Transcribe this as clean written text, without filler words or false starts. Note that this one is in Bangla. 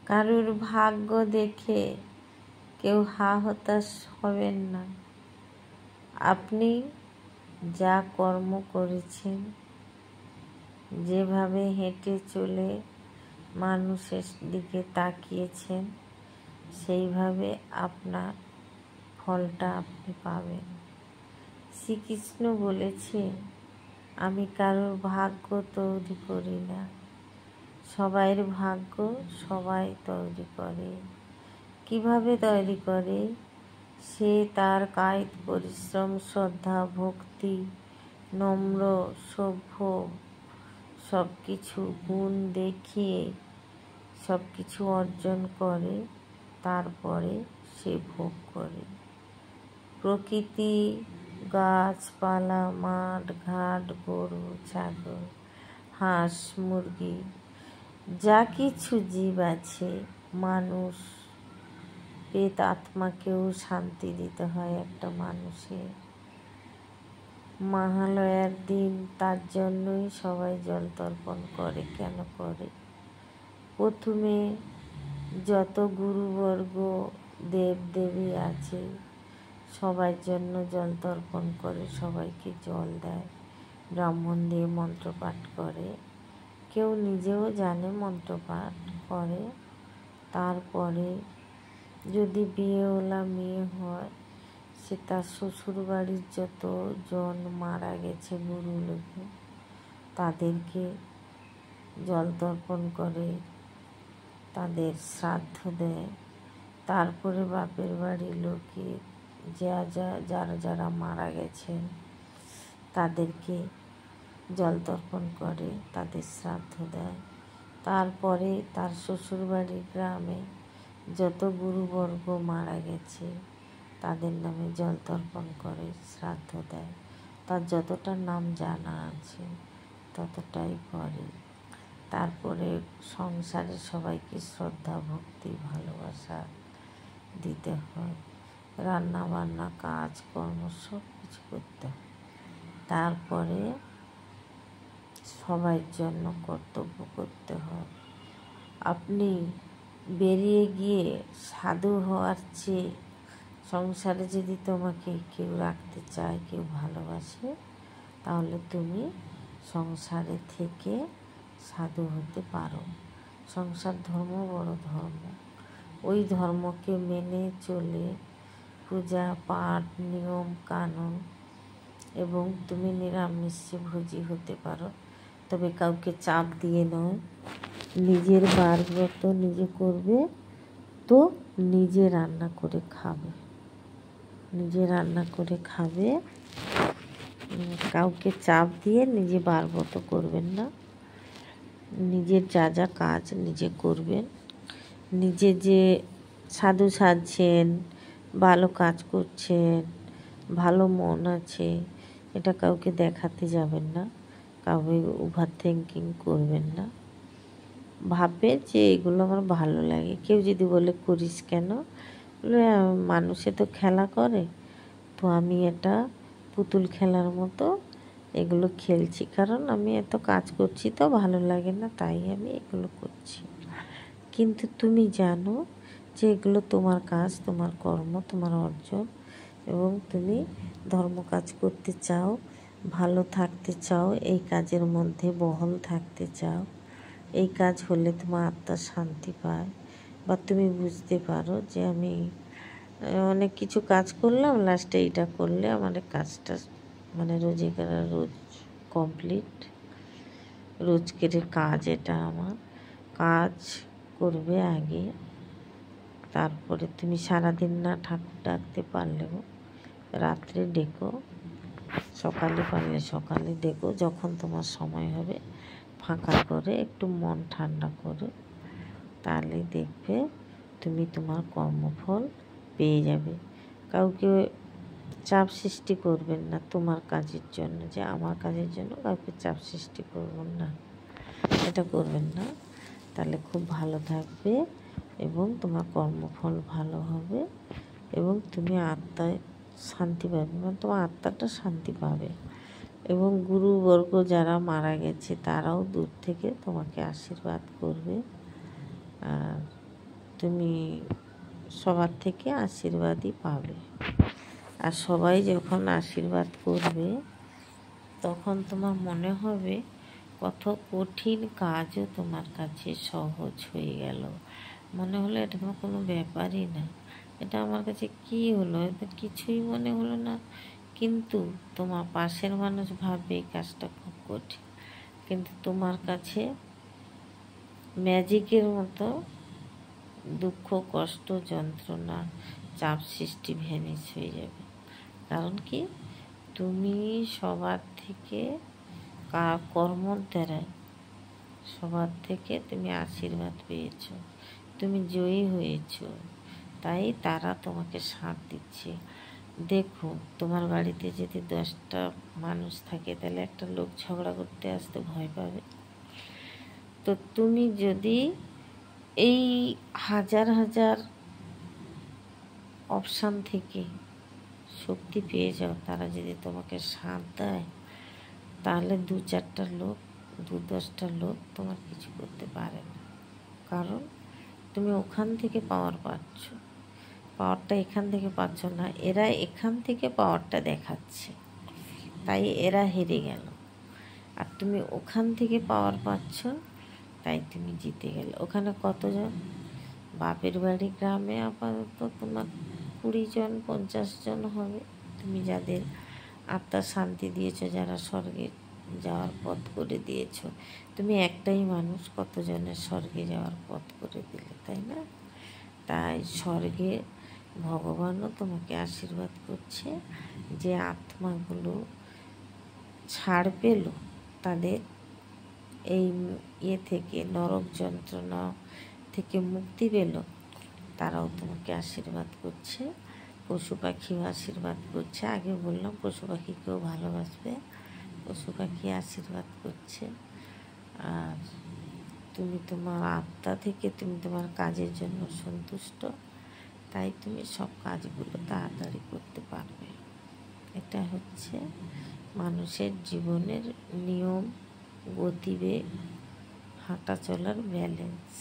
কারুর ভাগ্য দেখে কেউ হতাশ হবেন না। আপনি যা কর্ম করেছেন, যেভাবে হেঁটে চলে মানুষের দিকে তাকিয়েছেন, সেইভাবে আপনার ফলটা আপনি পাবেন। শ্রীকৃষ্ণ বলেছে, আমি কারোর ভাগ্য তৈরি করি না, সবাইয়ের ভাগ্য সবাই তৈরি করে। কিভাবে তৈরি করে? সে তার কায়িক পরিশ্রম, শ্রদ্ধা, ভক্তি, নম্র, সভ্য সব কিছু গুণ দেখিয়ে সব কিছু অর্জন করে, তারপরে সে ভোগ করে। প্রকৃতি, গাছপালা, মাঠ ঘাট, গরু ছাগল, হাঁস মুরগি, যা কিছু জীব আছে, মানুষ, প্রেত আত্মাকেও শান্তি দিতে হয় একটা মানুষের। মহালয়ার দিন তার জন্যই সবাই জল তর্পণ করে। কেন করে? প্রথমে যত গুরুবর্গ দেব দেবী আছে সবার জন্য জল তর্পণ করে, সবাইকে জল দেয়, ব্রাহ্মণ দিয়ে মন্ত্রপাঠ করে, কেউ নিজেও জানে মন্ত্রপাঠ করে। তারপরে যদি বিয়েওয়ালা মেয়ে হয়, সে তার শ্বশুরবাড়ির যত জন মারা গেছে গুরু লোকে, তাদেরকে জল তর্পণ করে, তাদের শ্রাদ্ধ দেয়। তারপরে বাপের বাড়ির লোকে যারা যারা মারা গেছেন তাদেরকে জল তর্পণ করে, তাদের শ্রাদ্ধ দেয়। তারপরে তার শ্বশুরবাড়ির গ্রামে যত গুরুবর্গ মারা গেছে তাদের নামে জল তর্পণ করে, শ্রাদ্ধ দেয়। তার যতটা নাম জানা আছে ততটাই করে। তারপরে সংসারে সবাইকে শ্রদ্ধা, ভক্তি, ভালোবাসা দিতে হয়, রান্না বান্না, কাজ কর্ম সব কিছু করতে হয়। তারপরে সবার জন্য কর্তব্য করতে হয়। আপনি বেরিয়ে গিয়ে সাধু হওয়ার চেয়ে সংসারে যদি তোমাকে কেউ রাখতে চায়, কেউ ভালোবাসে, তাহলে তুমি সংসারে থেকে সাধু হতে পারো। সংসার ধর্ম বড় ধর্ম, ওই ধর্মকে মেনে চলে পূজা পাঠ, নিয়ম কানুন, এবং তুমি নিরামিষভোজী হতে পারো। তবে কাউকে চাপ দিয়ে নয়, নিজের বারব্রত নিজে করবে, তো নিজে রান্না করে খাবে, নিজে রান্না করে খাবে। কাউকে চাপ দিয়ে নিজে বারব্রত করবেন না। নিজের যা যা কাজ নিজে করবেন। নিজে যে সাধু সাজছেন, ভালো কাজ করছেন, ভালো মন আছে, এটা কাউকে দেখাতে যাবেন না, কাউকে ওভার থিঙ্কিং করবেন না। ভাববে যে এগুলো আমার ভালো লাগে। কেউ যদি বলে করিস কেন, বলে মানুষে তো খেলা করে, তো আমি এটা পুতুল খেলার মতো এগুলো খেলছি, কারণ আমি এত কাজ করছি তো ভালো লাগে না, তাই আমি এগুলো করছি। কিন্তু তুমি জানো যে এগুলো তোমার কাজ, তোমার কর্ম, তোমার অর্জন, এবং তুমি ধর্ম কাজ করতে চাও, ভালো থাকতে চাও, এই কাজের মধ্যে বহাল থাকতে চাও। এই কাজ হলে তোমার আত্মা শান্তি পায়, বা তুমি বুঝতে পারো যে আমি অনেক কিছু কাজ করলাম, লাস্টে এইটা করলে আমার কাজটা মানে রোজ কমপ্লিট, রোজকের কাজ, এটা আমার কাজ করবে আগে। তারপরে তুমি সারাদিন না ঠাকুর ডাকতে পারলেও রাত্রে ডেকো, সকালে পারলে সকালে ডেকো, যখন তোমার সময় হবে ফাঁকা করে একটু মন ঠান্ডা করে, তাহলে দেখবে তুমি তোমার কর্মফল পেয়ে যাবে। কাউকে চাপ সৃষ্টি করবেন না তোমার কাজের জন্য, যে আমার কাজের জন্য কাউকে চাপ সৃষ্টি করবেন না, এটা করবেন না। তাহলে খুব ভালো থাকবে এবং তোমার কর্মফল ভালো হবে, এবং তুমি আত্মায় শান্তি পাবে, মানে তোমার আত্মাটা শান্তি পাবে। এবং গুরুবর্গ যারা মারা গেছে তারাও দূর থেকে তোমাকে আশীর্বাদ করবে। আর তুমি সবার থেকে আশীর্বাদই পাবে। আর সবাই যখন আশীর্বাদ করবে তখন তোমার মনে হবে কত কঠিন কাজও তোমার কাছে সহজ হয়ে গেল। মনে হলো এটা তোমার কোনো ব্যাপারই না, এটা আমার কাছে কী হলো, এটা কিছুই মনে হলো না। কিন্তু তোমার পাশের মানুষ ভাববে এই কাজটা খুব কঠিন, কিন্তু তোমার কাছে ম্যাজিকের মতো দুঃখ, কষ্ট, যন্ত্রণা, চাপ সৃষ্টি ভ্যানিশ হয়ে যাবে। কারণ কি, তুমি সবার থেকে কর্মর দ্বারাই সবার থেকে তুমি আশীর্বাদ পেয়েছ, তুমি জয়ী হয়েছ, তাই তারা তোমাকে সাথ দিচ্ছে। দেখো, তোমার বাড়িতে যদি 10টা মানুষ থাকে তাহলে একটা লোক ঝগড়া করতে আসতে ভয় পাবে। তো তুমি যদি এই হাজার হাজার অপশান থেকে শক্তি পেয়ে যাও, তারা যদি তোমাকে সাথ দেয়, তাহলে 2-4টা লোক, 2-10টা লোক তোমার কিছু করতে পারে না। কারণ তুমি ওখান থেকে পাওয়ার পাচ্ছ, পাওয়ারটা এখান থেকে পাচ্ছ না। এরা এখান থেকে পাওয়ারটা দেখাচ্ছে, তাই এরা হেরে গেল। আর তুমি ওখান থেকে পাওয়ার পাচ্ছ, তাই তুমি জিতে গেলে। ওখানে কতজন? বাপের বাড়ি গ্রামে আপাতত তোমার 20 জন 50 জন হবে, তুমি যাদের আত্মার শান্তি দিয়েছো, যারা স্বর্গে যাওয়ার পথ করে দিয়েছো। তুমি একটাই মানুষ, কতজনের স্বর্গে যাওয়ার পথ করে দিলে, তাই না? তাই স্বর্গে ভগবানও তোমাকে আশীর্বাদ করছে যে আত্মাগুলো ছাড় পেল, তাদের এই থেকে, নরক যন্ত্রণা থেকে মুক্তি পেল, তারাও তোমাকে আশীর্বাদ করছে। পশু পাখিও আশীর্বাদ করছে। আগে বললাম পশু পাখিকেও ভালোবাসবে, পশু পাখি আশীর্বাদ করছে। আর তুমি তোমার আত্মা থেকে তুমি তোমার কাজের জন্য সন্তুষ্ট, তাই তুমি সব কাজগুলো তাড়াতাড়ি করতে পারবে। এটা হচ্ছে মানুষের জীবনের নিয়ম, গতিবেগ, হাঁটা চলার ব্যালেন্স।